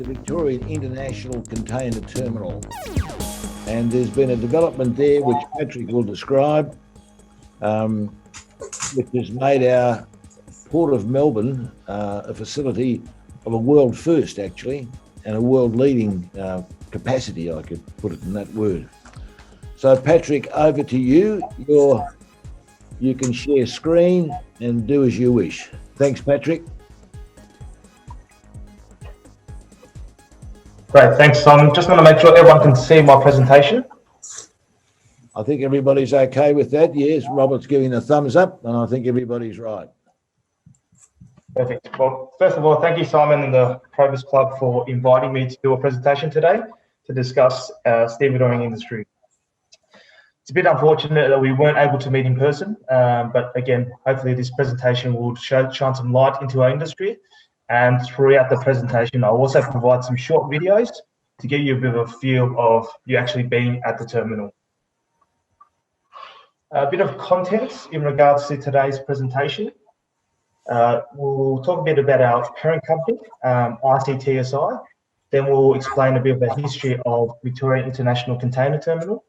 the Victorian International Container Terminal. And there's been a development there which Patrick will describe, which has made our Port of Melbourne a facility of a world first, actually, and a world leading capacity, I could put it in that word. So Patrick, over to you. You can share screen and do as you wish. Thanks, Patrick. Great, thanks, Simon. Just want to make sure everyone can see my presentation. I think everybody's okay with that. Yes, Robert's giving a thumbs up, and I think everybody's right. Perfect. Well, first of all, thank you, Simon and the Probus Club for inviting me to do a presentation today to discuss stevedoring industry. It's a bit unfortunate that we weren't able to meet in person, but again, hopefully this presentation will shine some light into our industry. And throughout the presentation, I'll also provide some short videos to give you a bit of a feel of you actually being at the terminal. A bit of context in regards to today's presentation. We'll talk a bit about our parent company, ICTSI. Then we'll explain a bit of the history of Victoria International Container Terminal.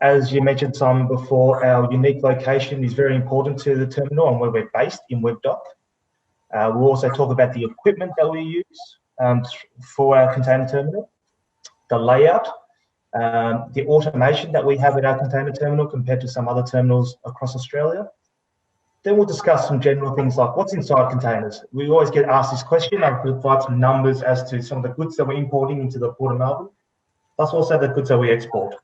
As you mentioned, Simon, before, our unique location is very important to the terminal and where we're based in Webdock. We'll also talk about the equipment that we use for our container terminal, the layout, the automation that we have at our container terminal compared to some other terminals across Australia. Then we'll discuss some general things like what's inside containers. We always get asked this question. I'll provide some numbers as to some of the goods that we're importing into the Port of Melbourne, plus also the goods that we export.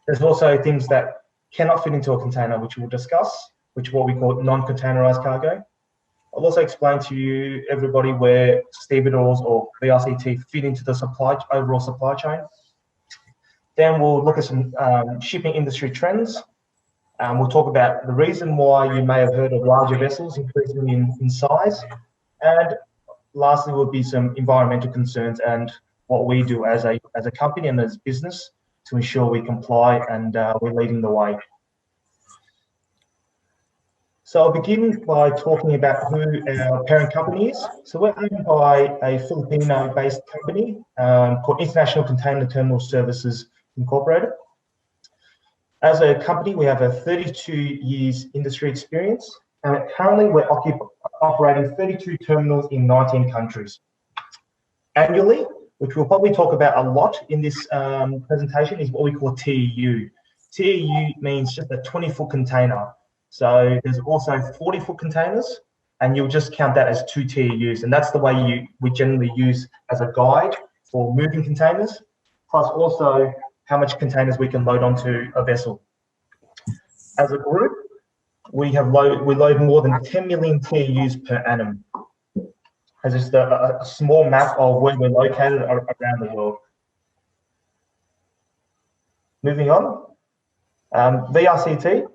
There's also things that cannot fit into a container, which we'll discuss, which is what we call non-containerized cargo. I'll also explain to you, everybody, where stevedores or VRCT fit into the overall supply chain. Then we'll look at some shipping industry trends. We'll talk about the reason why you may have heard of larger vessels increasing in size. And lastly, will be some environmental concerns and what we do as a company and as business to ensure we comply and we're leading the way. So I'll begin by talking about who our parent company is. So we're owned by a Filipino-based company called International Container Terminal Services Incorporated. As a company, we have a 32 years industry experience, and currently we're operating 32 terminals in 19 countries. Annually, which we'll probably talk about a lot in this presentation, is what we call TEU. TEU means just a 20-foot container. So there's also 40-foot containers, and you'll just count that as 2 TEUs, and that's the way we generally use as a guide for moving containers, plus also how much containers we can load onto a vessel. As a group, we load more than 10 million TEUs per annum. As just a small map of where we're located around the world. Moving on, VRCT.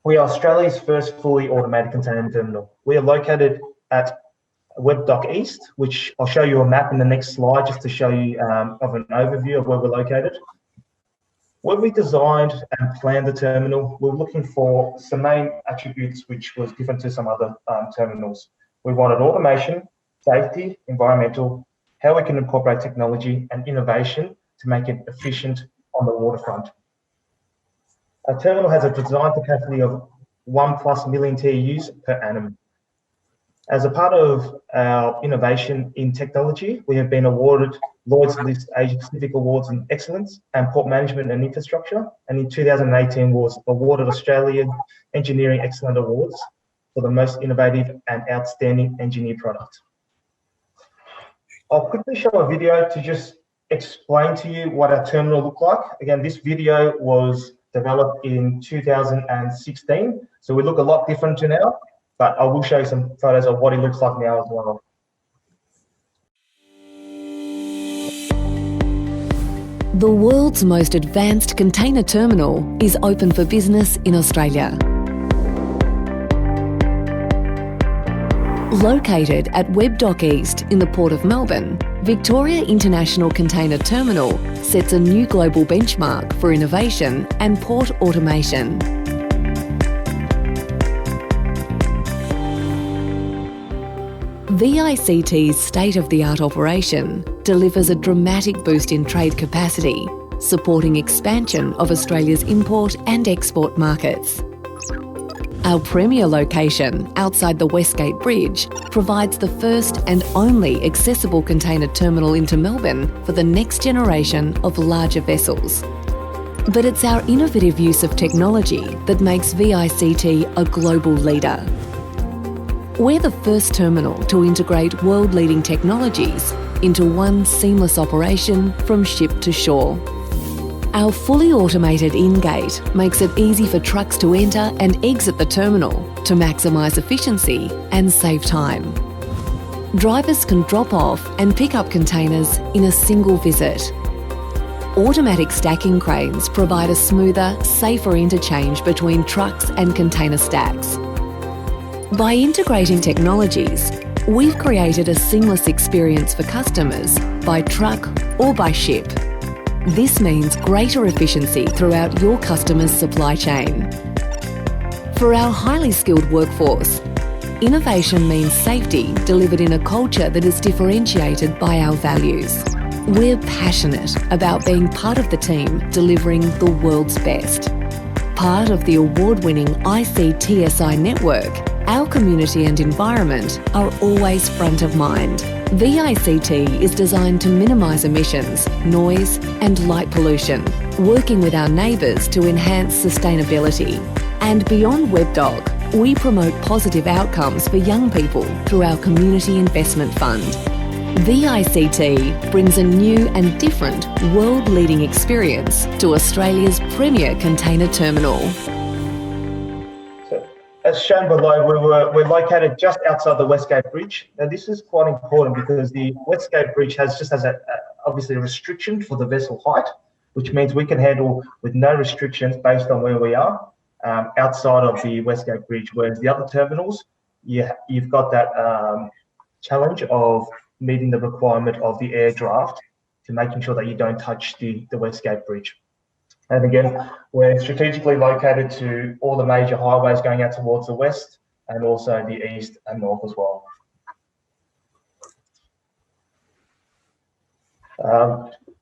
We are Australia's first fully automated container terminal. We are located at Webdock East, which I'll show you a map in the next slide just to show you of an overview of where we're located. When we designed and planned the terminal, we were looking for some main attributes which was different to some other terminals. We wanted automation, safety, environmental, how we can incorporate technology and innovation to make it efficient on the waterfront. Our terminal has a design capacity of 1+ million TEUs per annum. As a part of our innovation in technology, we have been awarded Lloyd's List Asia Pacific Awards in Excellence and Port Management and Infrastructure, and in 2018 was awarded Australian Engineering Excellence Awards for the most innovative and outstanding engineer product. I'll quickly show a video to just explain to you what our terminal looked like. Again, this video was developed in 2016, so we look a lot different to now, but I will show you some photos of what it looks like now as well. The world's most advanced container terminal is open for business in Australia. Located at Webdock East in the Port of Melbourne, Victoria International Container Terminal sets a new global benchmark for innovation and port automation. VICT's state-of-the-art operation delivers a dramatic boost in trade capacity, supporting expansion of Australia's import and export markets. Our premier location outside the Westgate Bridge provides the first and only accessible container terminal into Melbourne for the next generation of larger vessels. But it's our innovative use of technology that makes VICT a global leader. We're the first terminal to integrate world-leading technologies into one seamless operation from ship to shore. Our fully automated in-gate makes it easy for trucks to enter and exit the terminal to maximise efficiency and save time. Drivers can drop off and pick up containers in a single visit. Automatic stacking cranes provide a smoother, safer interchange between trucks and container stacks. By integrating technologies, we've created a seamless experience for customers by truck or by ship. This means greater efficiency throughout your customer's supply chain. For our highly skilled workforce, innovation means safety delivered in a culture that is differentiated by our values. We're passionate about being part of the team delivering the world's best. Part of the award-winning ICTSI network, our community and environment are always front of mind. VICT is designed to minimise emissions, noise and light pollution, working with our neighbours to enhance sustainability. And beyond WebDoc, we promote positive outcomes for young people through our Community Investment Fund. VICT brings a new and different world-leading experience to Australia's premier container terminal. As shown below, we're located just outside the Westgate Bridge. Now, this is quite important because the Westgate Bridge has obviously a restriction for the vessel height, which means we can handle with no restrictions based on where we are outside of the Westgate Bridge. Whereas the other terminals, you've got that challenge of meeting the requirement of the air draft to making sure that you don't touch the Westgate Bridge. And again, we're strategically located to all the major highways going out towards the west and also the east and north as well.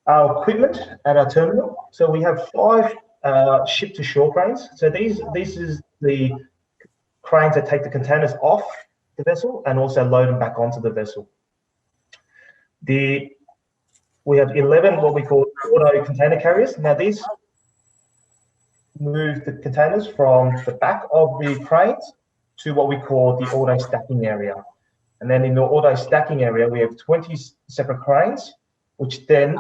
Our equipment at our terminal. So we have 5 ship-to-shore cranes. So these is the cranes that take the containers off the vessel and also load them back onto the vessel. We have 11 what we call auto container carriers. Now these move the containers from the back of the cranes to what we call the auto stacking area. And then in the auto stacking area, we have 20 separate cranes, which then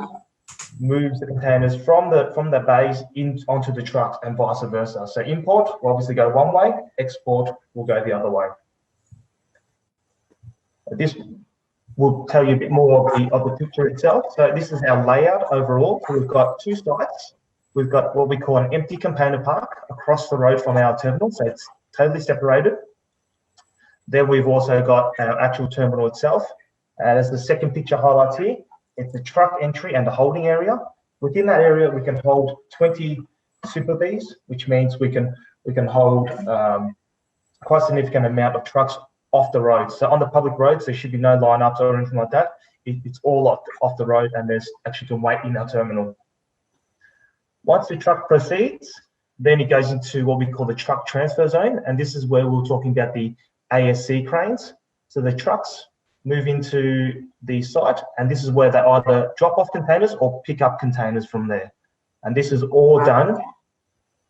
moves the containers from the bays onto the trucks and vice versa. So import will obviously go one way, export will go the other way. This will tell you a bit more of the picture itself. So this is our layout overall. So we've got 2 sites. We've got what we call an empty container park across the road from our terminal, so it's totally separated. Then we've also got our actual terminal itself. And as the second picture highlights here, it's the truck entry and the holding area. Within that area, we can hold 20 Super Bs, which means we can hold quite a significant amount of trucks off the road. So on the public roads, there should be no lineups or anything like that. It's all off the road, and there's actually can wait in our terminal. Once the truck proceeds, then it goes into what we call the truck transfer zone. And this is where we're talking about the ASC cranes. So the trucks move into the site, and this is where they either drop off containers or pick up containers from there. And this is all done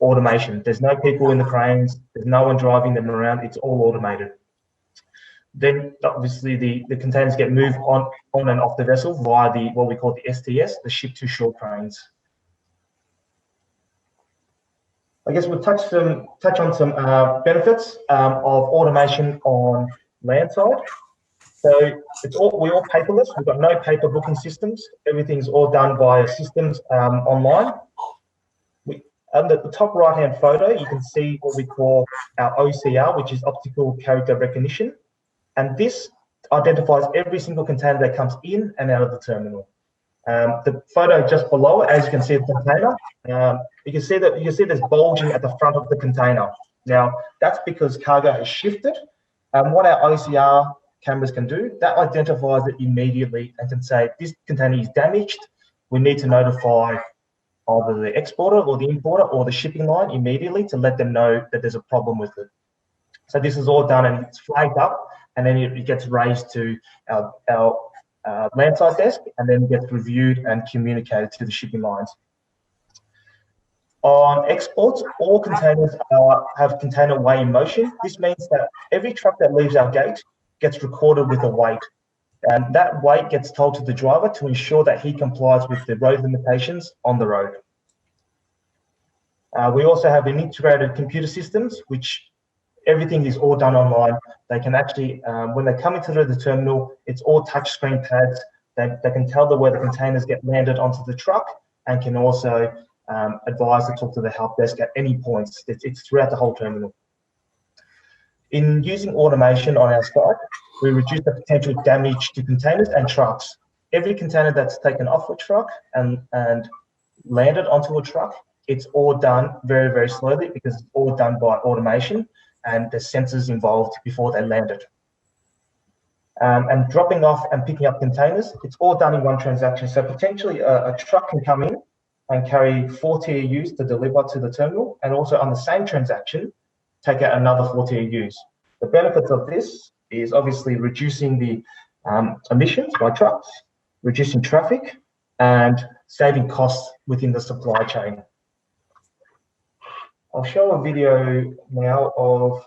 automation. There's no people in the cranes. There's no one driving them around. It's all automated. Then obviously the containers get moved on and off the vessel via what we call the STS, the ship-to-shore cranes. I guess we'll touch on some benefits of automation on land side. So we're all paperless. We've got no paper booking systems. Everything's all done via systems online. Under the top right-hand photo, you can see what we call our OCR, which is optical character recognition. And this identifies every single container that comes in and out of the terminal. The photo just below, as you can see the container, you can see there's bulging at the front of the container. Now, that's because cargo has shifted. What our OCR cameras can do. That identifies it immediately and can say, this container is damaged. We need to notify either the exporter or the importer or the shipping line immediately to let them know that there's a problem with it. So this is all done and it's flagged up, and then it gets raised to our landside desk, and then gets reviewed and communicated to the shipping lines. On exports, all containers have container weigh in motion. This means that every truck that leaves our gate gets recorded with a weight, and that weight gets told to the driver to ensure that he complies with the road limitations on the road. We also have an integrated computer systems, which everything is all done online. They can actually, when they come into the terminal, it's all touchscreen pads. They can tell where the containers get landed onto the truck, and can also advise to talk to the help desk at any points. It's throughout the whole terminal. In using automation on our site, we reduce the potential damage to containers and trucks. Every container that's taken off a truck and landed onto a truck, it's all done very, very slowly because it's all done by automation, and there's sensors involved before they landed. And dropping off and picking up containers, it's all done in one transaction. So potentially a truck can come in and carry 4 TEUs to deliver to the terminal, and also on the same transaction, take out another 4 TEUs. The benefits of this is obviously reducing the emissions by trucks, reducing traffic, and saving costs within the supply chain. I'll show a video now of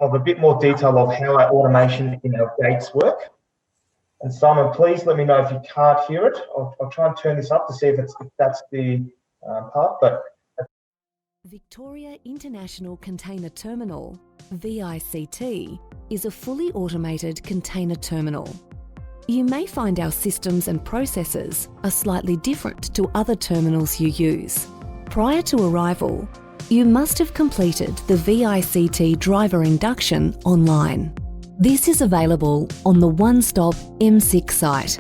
a bit more detail of how our automation in our gates work. And Simon, please let me know if you can't hear it. I'll try and turn this up to see if that's the part. But Victoria International Container Terminal, VICT, is a fully automated container terminal. You may find our systems and processes are slightly different to other terminals you use. Prior to arrival, you must have completed the VICT driver induction online. This is available on the one-stop M6 site.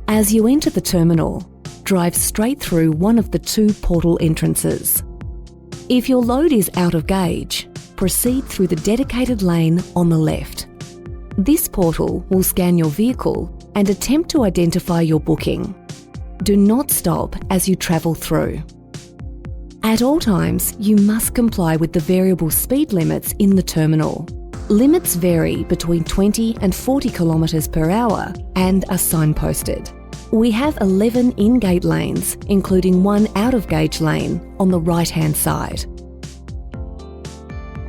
As you enter the terminal, drive straight through one of the 2 portal entrances. If your load is out of gauge, proceed through the dedicated lane on the left. This portal will scan your vehicle and attempt to identify your booking. Do not stop as you travel through. At all times, you must comply with the variable speed limits in the terminal. Limits vary between 20 and 40 kilometres per hour and are signposted. We have 11 in-gate lanes, including 1 out-of-gauge lane on the right-hand side.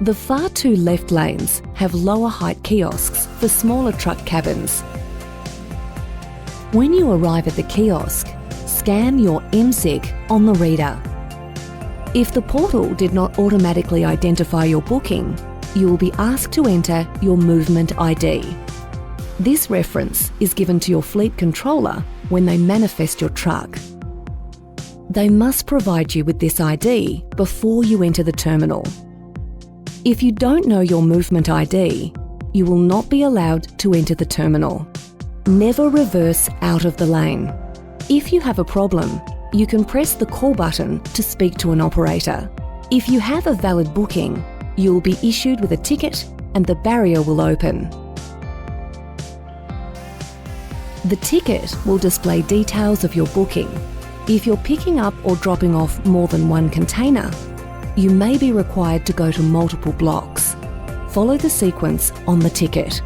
The far 2 left lanes have lower height kiosks for smaller truck cabins. When you arrive at the kiosk, scan your MSIC on the reader. If the portal did not automatically identify your booking, you will be asked to enter your movement ID. This reference is given to your fleet controller when they manifest your truck. They must provide you with this ID before you enter the terminal. If you don't know your movement ID, you will not be allowed to enter the terminal. Never reverse out of the lane. If you have a problem, you can press the call button to speak to an operator. If you have a valid booking, you will be issued with a ticket and the barrier will open. The ticket will display details of your booking. If you're picking up or dropping off more than 1 container, you may be required to go to multiple blocks. Follow the sequence on the ticket.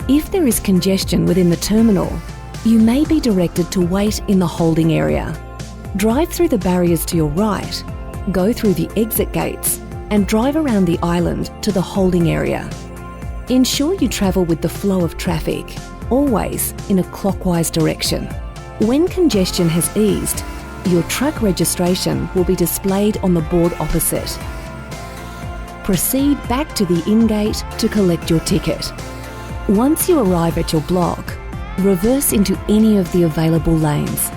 If there is congestion within the terminal, you may be directed to wait in the holding area. Drive through the barriers to your right, go through the exit gates, and drive around the island to the holding area. Ensure you travel with the flow of traffic, always in a clockwise direction. When congestion has eased, your truck registration will be displayed on the board opposite. Proceed back to the in-gate to collect your ticket. Once you arrive at your block, reverse into any of the available lanes.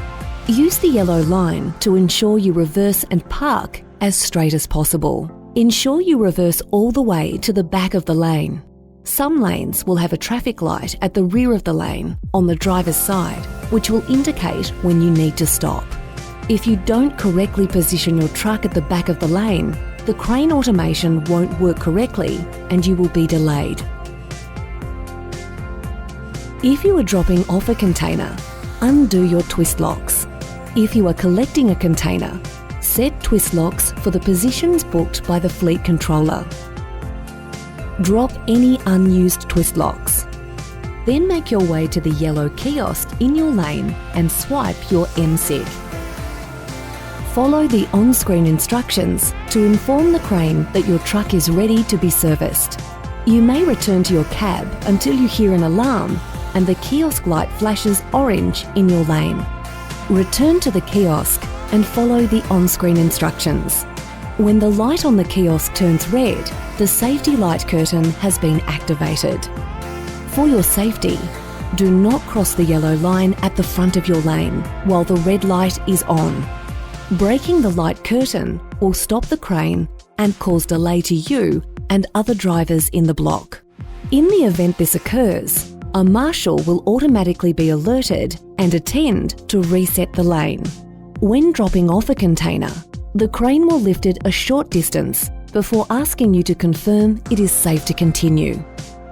Use the yellow line to ensure you reverse and park as straight as possible. Ensure you reverse all the way to the back of the lane. Some lanes will have a traffic light at the rear of the lane on the driver's side, which will indicate when you need to stop. If you don't correctly position your truck at the back of the lane, the crane automation won't work correctly and you will be delayed. If you are dropping off a container, undo your twist locks. If you are collecting a container, set twist locks for the positions booked by the fleet controller. Drop any unused twist locks. Then make your way to the yellow kiosk in your lane and swipe your MSIG. Follow the on-screen instructions to inform the crane that your truck is ready to be serviced. You may return to your cab until you hear an alarm and the kiosk light flashes orange in your lane. Return to the kiosk and follow the on-screen instructions. When the light on the kiosk turns red, the safety light curtain has been activated. For your safety, do not cross the yellow line at the front of your lane while the red light is on. Breaking the light curtain will stop the crane and cause delay to you and other drivers in the block. In the event this occurs, a marshal will automatically be alerted and attend to reset the lane. When dropping off a container, the crane will lift it a short distance before asking you to confirm it is safe to continue.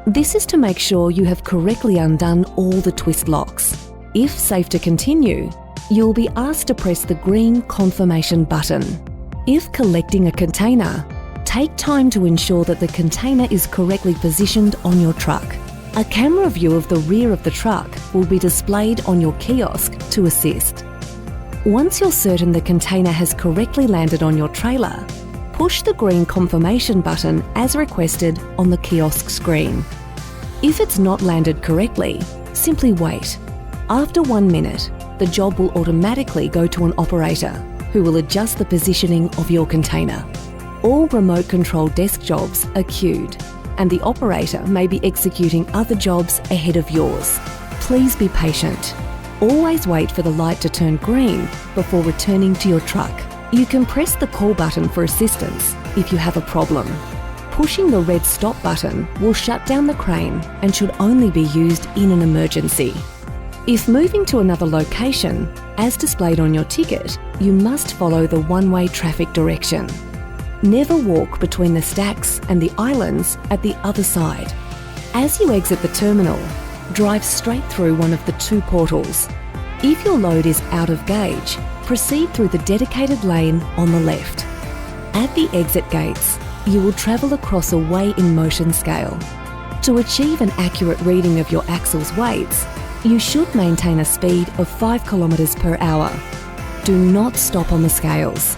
This is to make sure you have correctly undone all the twist locks. If safe to continue, you'll be asked to press the green confirmation button. If collecting a container, take time to ensure that the container is correctly positioned on your truck. A camera view of the rear of the truck will be displayed on your kiosk to assist. Once you're certain the container has correctly landed on your trailer, push the green confirmation button as requested on the kiosk screen. If it's not landed correctly, simply wait. After 1 minute, the job will automatically go to an operator who will adjust the positioning of your container. All remote control desk jobs are queued, and the operator may be executing other jobs ahead of yours. Please be patient. Always wait for the light to turn green before returning to your truck. You can press the call button for assistance if you have a problem. Pushing the red stop button will shut down the crane and should only be used in an emergency. If moving to another location, as displayed on your ticket, you must follow the one-way traffic direction. Never walk between the stacks and the islands at the other side. As you exit the terminal, drive straight through one of the 2 portals. If your load is out of gauge, proceed through the dedicated lane on the left. At the exit gates, you will travel across a weigh in motion scale. To achieve an accurate reading of your axle's weights, you should maintain a speed of 5 kilometres per hour. Do not stop on the scales.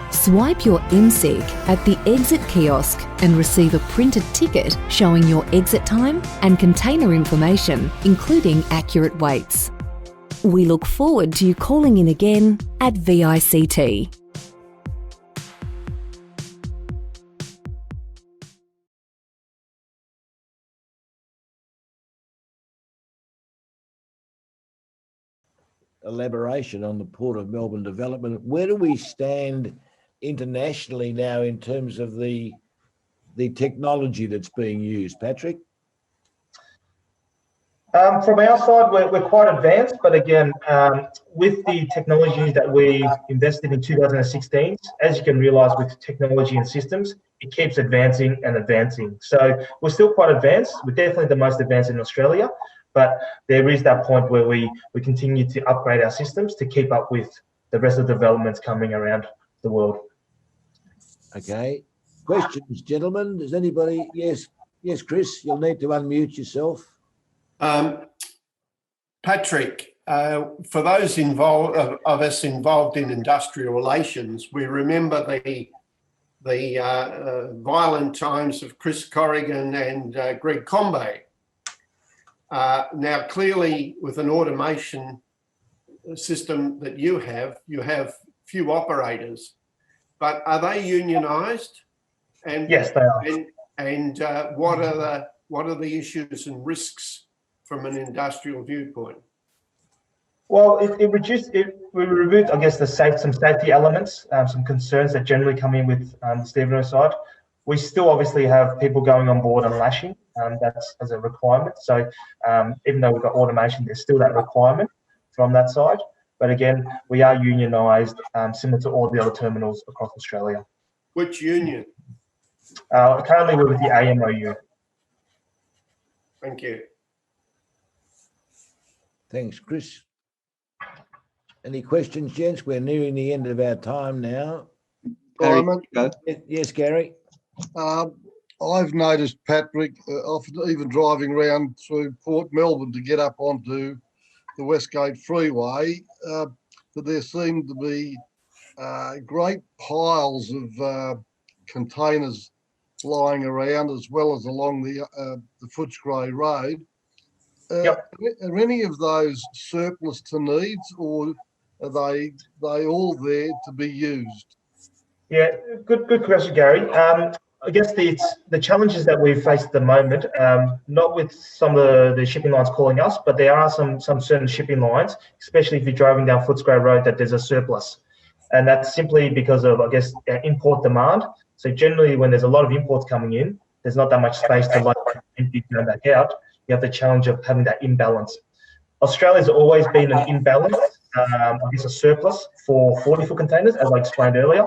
Swipe your MSIG at the exit kiosk and receive a printed ticket showing your exit time and container information, including accurate weights. We look forward to you calling in again at VICT. Elaboration on the Port of Melbourne development. Where do we stand internationally now in terms of the technology that's being used, Patrick? From our side, we're quite advanced, but again, with the technologies that we invested in 2016, as you can realise with technology and systems, it keeps advancing and advancing. So we're still quite advanced. We're definitely the most advanced in Australia, but there is that point where we continue to upgrade our systems to keep up with the rest of the developments coming around the world. Okay. Questions, gentlemen? Does anybody? Yes, Chris, you'll need to unmute yourself. Patrick, for those of us involved in industrial relations, we remember the violent times of Chris Corrigan and Greg Combay. Now, clearly, with an automation system that you have few operators, but are they unionised? And yes, they are. And what are the issues and risks from an industrial viewpoint? Well, we removed, I guess, some safety elements, some concerns that generally come in with the stevedore side. We still obviously have people going on board and lashing. That's as a requirement. So even though we've got automation, there's still that requirement from that side. But again, we are unionised, similar to all the other terminals across Australia. Which union? Currently, we're with the AMOU. Thank you. Thanks, Chris. Any questions, gents? We're nearing the end of our time now. Simon, Yes, Gary. I've noticed, Patrick, often even driving around through Port Melbourne to get up onto the Westgate Freeway, that there seem to be great piles of containers lying around, as well as along the Footscray Road. Yep. Are any of those surplus to needs, or are they all there to be used? Yeah, good question, Gary. I guess the challenges that we face at the moment, not with some of the shipping lines calling us, but there are some certain shipping lines, especially if you're driving down Footscray Road, that there's a surplus. And that's simply because of, I guess, import demand. So generally, when there's a lot of imports coming in, there's not that much space to load empty go back out. You have the challenge of having that imbalance. Australia's always been an imbalance, I guess a surplus for 40-foot containers, as I explained earlier.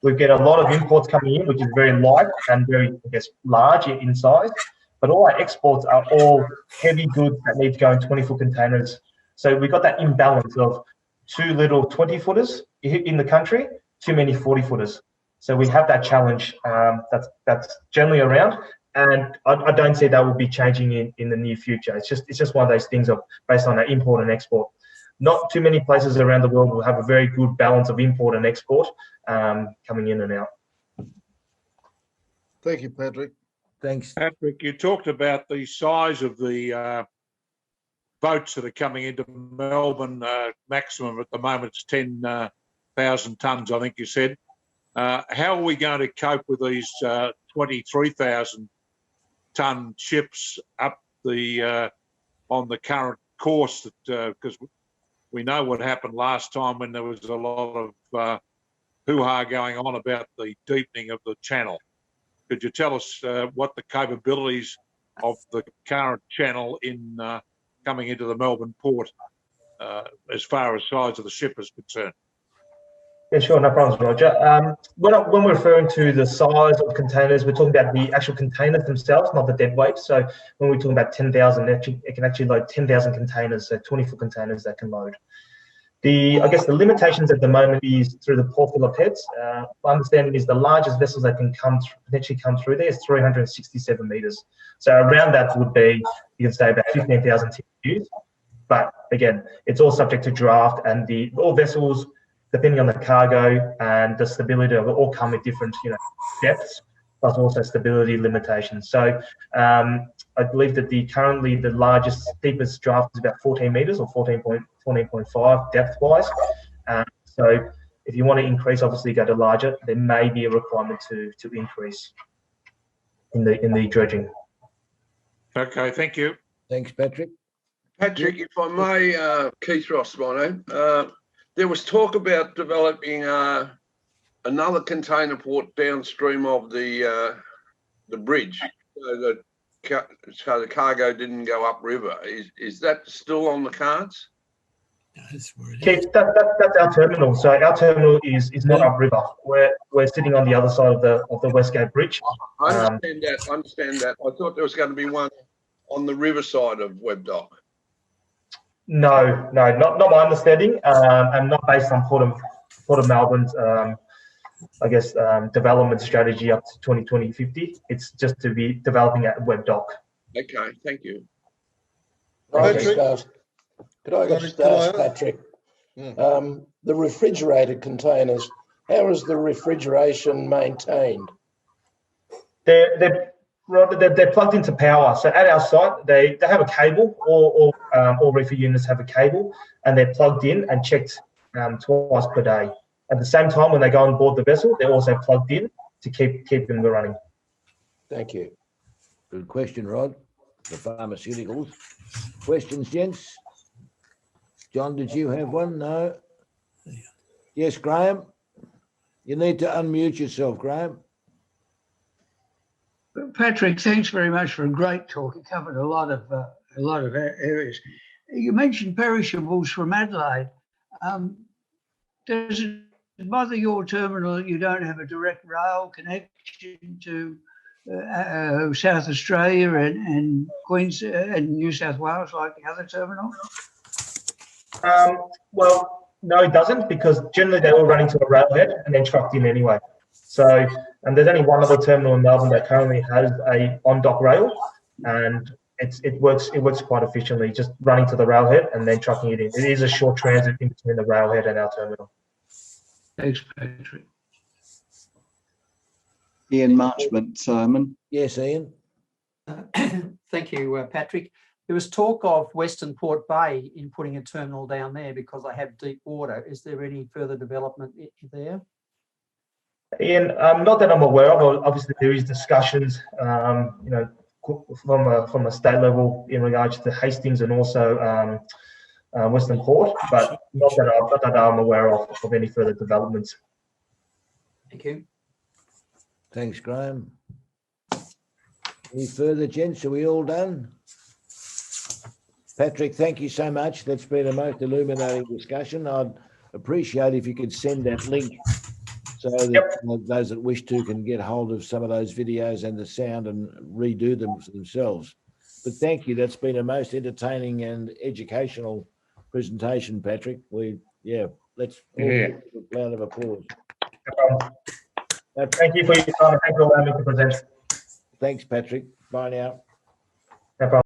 We get a lot of imports coming in, which is very light and very, I guess, large in size. But all our exports are all heavy goods that need to go in 20-foot containers. So we've got that imbalance of too little 20-footers in the country, too many 40-footers. So we have that challenge that's generally around, and I don't see that will be changing in the near future. It's just one of those things of based on our import and export. Not too many places around the world will have a very good balance of import and export coming in and out. Thank you, Patrick. Thanks. Patrick, you talked about the size of the boats that are coming into Melbourne. Maximum at the moment it's 10,000 tonnes, I think you said. How are we going to cope with these 23,000 tonne ships up the on the current course? That because we know what happened last time when there was a lot of hoo-ha going on about the deepening of the channel. Could you tell us what the capabilities of the current channel in coming into the Melbourne port as far as size of the ship is concerned? Yeah, sure, no problems, Roger. When we're referring to the size of containers, we're talking about the actual containers themselves, not the dead weight. So when we're talking about 10,000, it can actually load 10,000 containers, so 20-foot containers that can load. I guess the limitations at the moment is through the Port Phillip heads. My understanding is the largest vessels that can potentially come through there is 367 metres. So around that would be, you can say about 15,000 TEUs. But again, it's all subject to draft, and all vessels, depending on the cargo and the stability of it, all come with different, depths, plus also stability limitations. So I believe that currently the largest, deepest draft is about 14 metres or 14.5 depth-wise. So if you want to increase, obviously go to larger. There may be a requirement to increase in the dredging. Okay, thank you. Thanks, Patrick. Patrick, if I may, Keith Ross, my name. There was talk about developing another container port downstream of the bridge, so the cargo didn't go upriver. Is that still on the cards? Keith, that's our terminal. So our terminal is not upriver. We're sitting on the other side of the Westgate Bridge. I understand that. I thought there was going to be one on the river side of Webb Dock. No, not my understanding, and not based on Port of Melbourne's, I guess, development strategy up to 2050. It's just to be developing at Webb Dock. Okay, thank you. Patrick, could I just ask Patrick, the refrigerated containers, how is the refrigeration maintained? They're plugged into power. So at our site, they have a cable. All reefer units have a cable, and they're plugged in and checked twice per day. At the same time, when they go on board the vessel, they're also plugged in to keep them running. Thank you. Good question, Rod. The pharmaceuticals. Questions, gents? John, did you have one? No. Yes, Graham. You need to unmute yourself, Graham. Patrick, thanks very much for a great talk. You covered a lot of areas. You mentioned perishables from Adelaide. Does it bother your terminal that you don't have a direct rail connection to South Australia and Queensland and New South Wales like the other terminal? Well, no, it doesn't, because generally they all run into a railhead and then trucked in anyway. So, and there's only one other terminal in Melbourne that currently has a on-dock rail, and it works quite efficiently, just running to the railhead and then trucking it in. It is a short transit in between the railhead and our terminal. Thanks, Patrick. Ian Marchment, Simon. Yes, Ian. Thank you, Patrick. There was talk of Western Port Bay in putting a terminal down there because they have deep water. Is there any further development there? Ian, not that I'm aware of. Obviously, there is discussions, you know, from a state level in regards to Hastings and also Western Port, but not that I'm aware of any further developments. Thank you. Thanks, Graham. Any further, gents? Are we all done? Patrick, thank you so much. That's been a most illuminating discussion. I'd appreciate if you could send that link so that those that wish to can get hold of some of those videos and the sound and redo them for themselves. But thank you. That's been a most entertaining and educational presentation, Patrick. Let's all give a round of applause. Thank you for your time. Thank you for allowing me to present. Thanks, Patrick. Bye now.